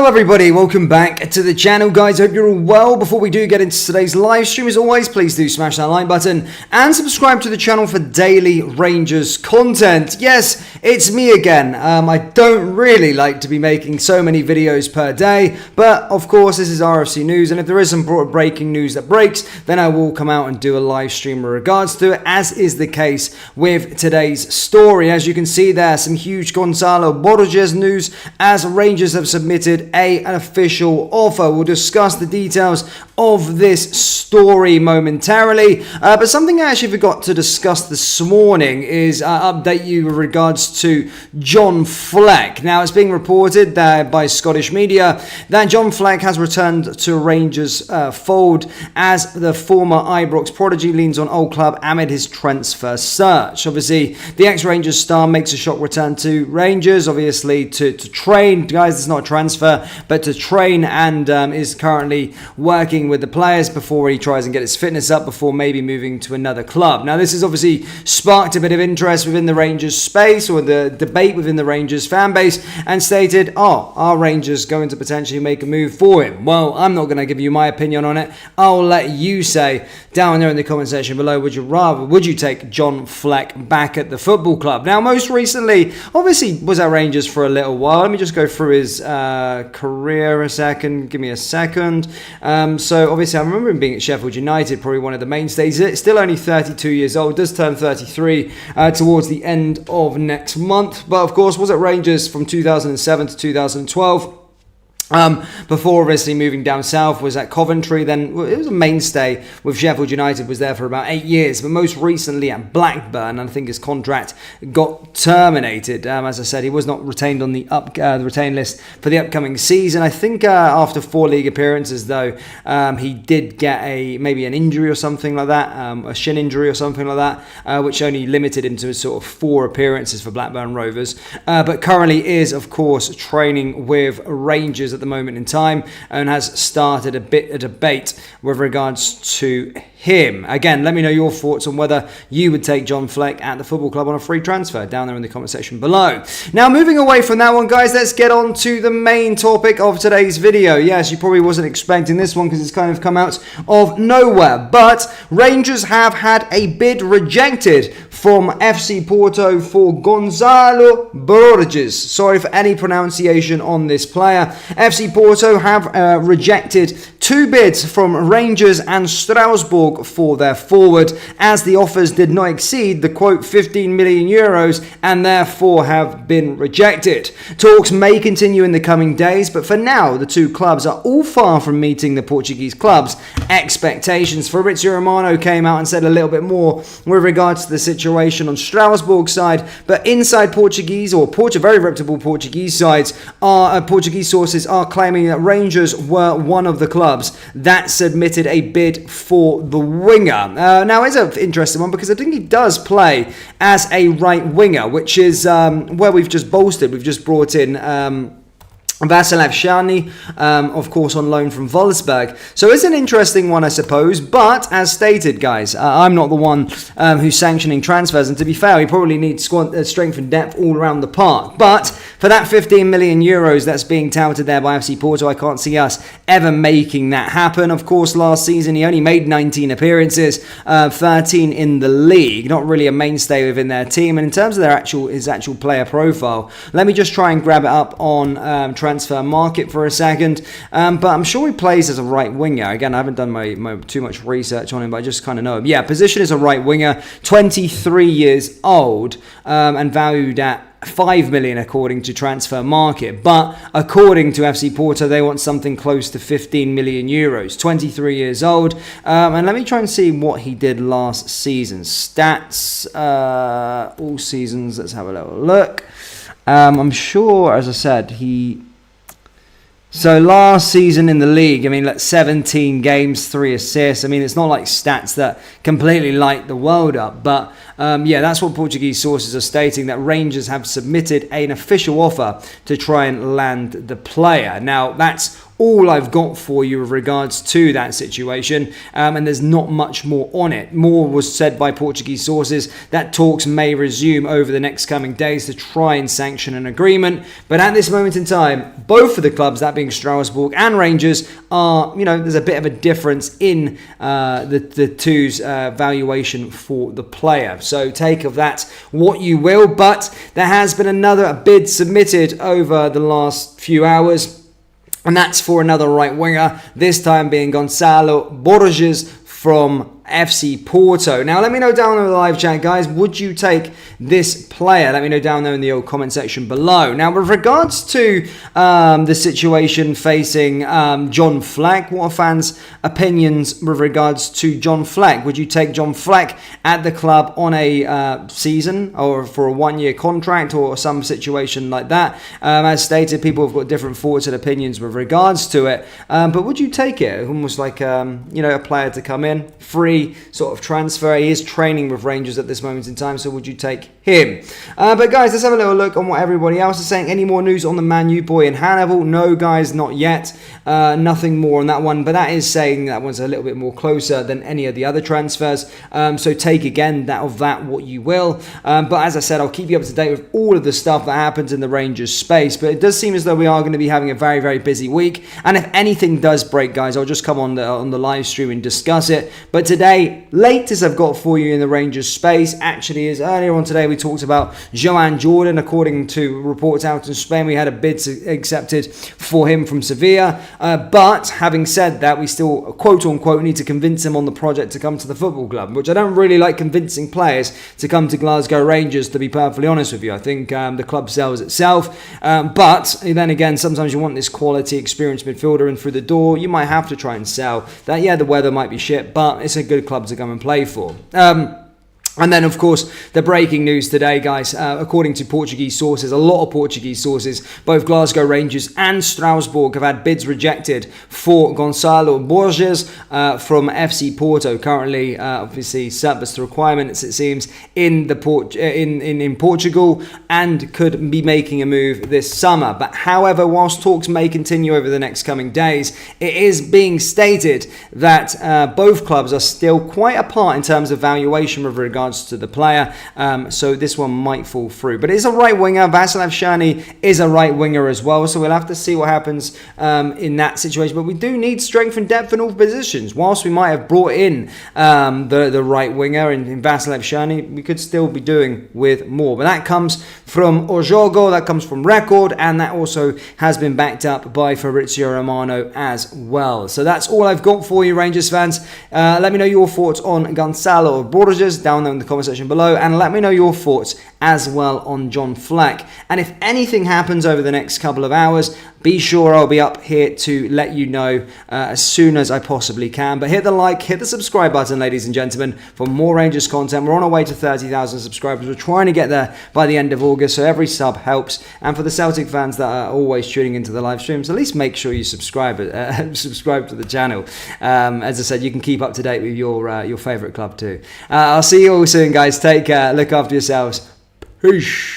Hello everybody, welcome back to the channel guys, I hope you're all well. Before we do get into today's live stream, as always, please do smash that like button and subscribe to the channel for daily Rangers content. Yes, it's me again. I don't really like to be making so many videos per day, but of course this is RFC News, and if there is some breaking news that breaks, then I will come out and do a live stream in regards to it, as is the case with today's story. As you can see there, some huge Gonzalo Borges news as Rangers have submitted an official offer. We'll discuss the details of this story momentarily, but something I actually forgot to discuss this morning is update you with regards to John Fleck. Now, it's being reported by Scottish media that John Fleck has returned to Rangers fold as the former Ibrox prodigy leans on old club amid his transfer search. Obviously, the ex-Rangers star makes a shock return to Rangers, obviously to train. Guys, it's not a transfer, but to train, and is currently working with the players before he tries and get his fitness up before maybe moving to another club. Now, this has obviously sparked a bit of interest within the Rangers space, or the debate within the Rangers fan base, and stated, are Rangers going to potentially make a move for him? Well, I'm not going to give you my opinion on it. I'll let you say down there in the comment section below, would you take John Fleck back at the football club? Now, most recently, obviously was at Rangers for a little while. Let me just go through his career a second. Give me a second. So obviously I remember him being at Sheffield United, probably one of the mainstays. Still only 32 years old, does turn 33 towards the end of next month, but of course was at Rangers from 2007 to 2012. Before obviously moving down south, was at Coventry, then it was a mainstay with Sheffield United, was there for about 8 years, but most recently at Blackburn, and I think his contract got terminated. As I said, he was not retained on the retained list for the upcoming season. I think after 4 league appearances though, he did get maybe an injury or something like that, a shin injury or something like that, which only limited him to sort of 4 appearances for Blackburn Rovers, but currently is of course training with Rangers at the moment in time, and has started a debate with regards to him. Again, let me know your thoughts on whether you would take John Fleck at the football club on a free transfer down there in the comment section below. Now, moving away from that one, guys, let's get on to the main topic of today's video. Yes, you probably wasn't expecting this one because it's kind of come out of nowhere, but Rangers have had a bid rejected from FC Porto for Gonzalo Borges. Sorry for any pronunciation on this player. FC Porto have rejected 2 bids from Rangers and Strasbourg for their forward, as the offers did not exceed the quote 15 million euros and therefore have been rejected. Talks may continue in the coming days, but for now the 2 clubs are all far from meeting the Portuguese club's expectations. Fabrizio Romano came out and said a little bit more with regards to the situation on Strasbourg's side, but inside Portuguese or very reputable Portuguese sides Portuguese sources are claiming that Rangers were one of the clubs that submitted a bid for the winger. Now, it's an interesting one because I think he does play as a right winger, which is where we've just bolstered. We've just brought in Vasilev Shani, of course, on loan from Wolfsburg. So it's an interesting one, I suppose. But as stated, guys, I'm not the one who's sanctioning transfers. And to be fair, we probably need strength and depth all around the park. But for that 15 million euros that's being touted there by FC Porto, I can't see us ever making that happen. Of course, last season he only made 19 appearances, 13 in the league. Not really a mainstay within their team. And in terms of his actual player profile, let me just try and grab it up on transfer market for a second, but I'm sure he plays as a right winger. Again, I haven't done my too much research on him, but I just kind of know him. Yeah, position is a right winger, 23 years old, and valued at 5 million according to transfer market, but according to FC Porto they want something close to 15 million euros. 23 years old, and let me try and see what he did last season. Stats, all seasons, let's have a little look. I'm sure, as I said, so last season in the league, I mean, 17 games, 3 assists. I mean, it's not like stats that completely light the world up, but Yeah, that's what Portuguese sources are stating, that Rangers have submitted an official offer to try and land the player. Now, that's all I've got for you with regards to that situation, and there's not much more on it. More was said by Portuguese sources that talks may resume over the next coming days to try and sanction an agreement, but at this moment in time, both of the clubs, that being Strasbourg and Rangers, are, there's a bit of a difference in the two's valuation for the player. So take of that what you will, but there has been another bid submitted over the last few hours, and that's for another right winger, this time being Gonzalo Borges from FC Porto. Now, let me know down in the live chat, guys, would you take this player? Let me know down there in the old comment section below. Now, with regards to the situation facing John Fleck, what are fans' opinions with regards to John Fleck? Would you take John Fleck at the club on a season or for a one-year contract or some situation like that? As stated, people have got different thoughts and opinions with regards to it, but would you take it? Almost like a player to come in, free sort of transfer. He is training with Rangers at this moment in time, so would you take him? But guys, let's have a little look on what everybody else is saying. Any more news on the Man U boy in Hannibal? No, guys, not yet. Nothing more on that one, but that is saying that one's a little bit more closer than any of the other transfers. So take again that what you will. But as I said, I'll keep you up to date with all of the stuff that happens in the Rangers space. But it does seem as though we are going to be having a very, very busy week. And if anything does break, guys, I'll just come on the live stream and discuss it. But today, latest I've got for you in the Rangers space actually is earlier on today we talked about Joan Jordan. According to reports out in Spain, we had a bid accepted for him from Sevilla. But having said that, we still, quote unquote, need to convince him on the project to come to the football club, which I don't really like convincing players to come to Glasgow Rangers, to be perfectly honest with you. I think the club sells itself. But then again, sometimes you want this quality, experienced midfielder in through the door. You might have to try and sell that. Yeah, the weather might be shit, but it's a good club to come and play for. And then, of course, the breaking news today, guys, according to Portuguese sources, a lot of Portuguese sources, both Glasgow Rangers and Strasbourg have had bids rejected for Gonzalo Borges from FC Porto. Currently, obviously, surplus to requirements, it seems, in Portugal, and could be making a move this summer. But however, whilst talks may continue over the next coming days, it is being stated that both clubs are still quite apart in terms of valuation with regards to the player, so this one might fall through. But it's a right winger. Václav Šány is a right winger as well, so we'll have to see what happens in that situation. But we do need strength and depth in all positions. Whilst we might have brought in the right winger in Václav Šány, we could still be doing with more. But that comes from Ojogo, that comes from Record, and that also has been backed up by Fabrizio Romano as well. So that's all I've got for you, Rangers fans. Let me know your thoughts on Gonzalo Borges down there in the comment section below, and let me know your thoughts as well on John Fleck. And if anything happens over the next couple of hours, be sure I'll be up here to let you know as soon as I possibly can. But hit the like, hit the subscribe button, ladies and gentlemen, for more Rangers content. We're on our way to 30,000 subscribers. We're trying to get there by the end of August, so every sub helps. And for the Celtic fans that are always tuning into the live streams, at least make sure you subscribe subscribe to the channel. As I said, you can keep up to date with your favourite club too. I'll see you all soon, guys. Take care. Look after yourselves. Peace.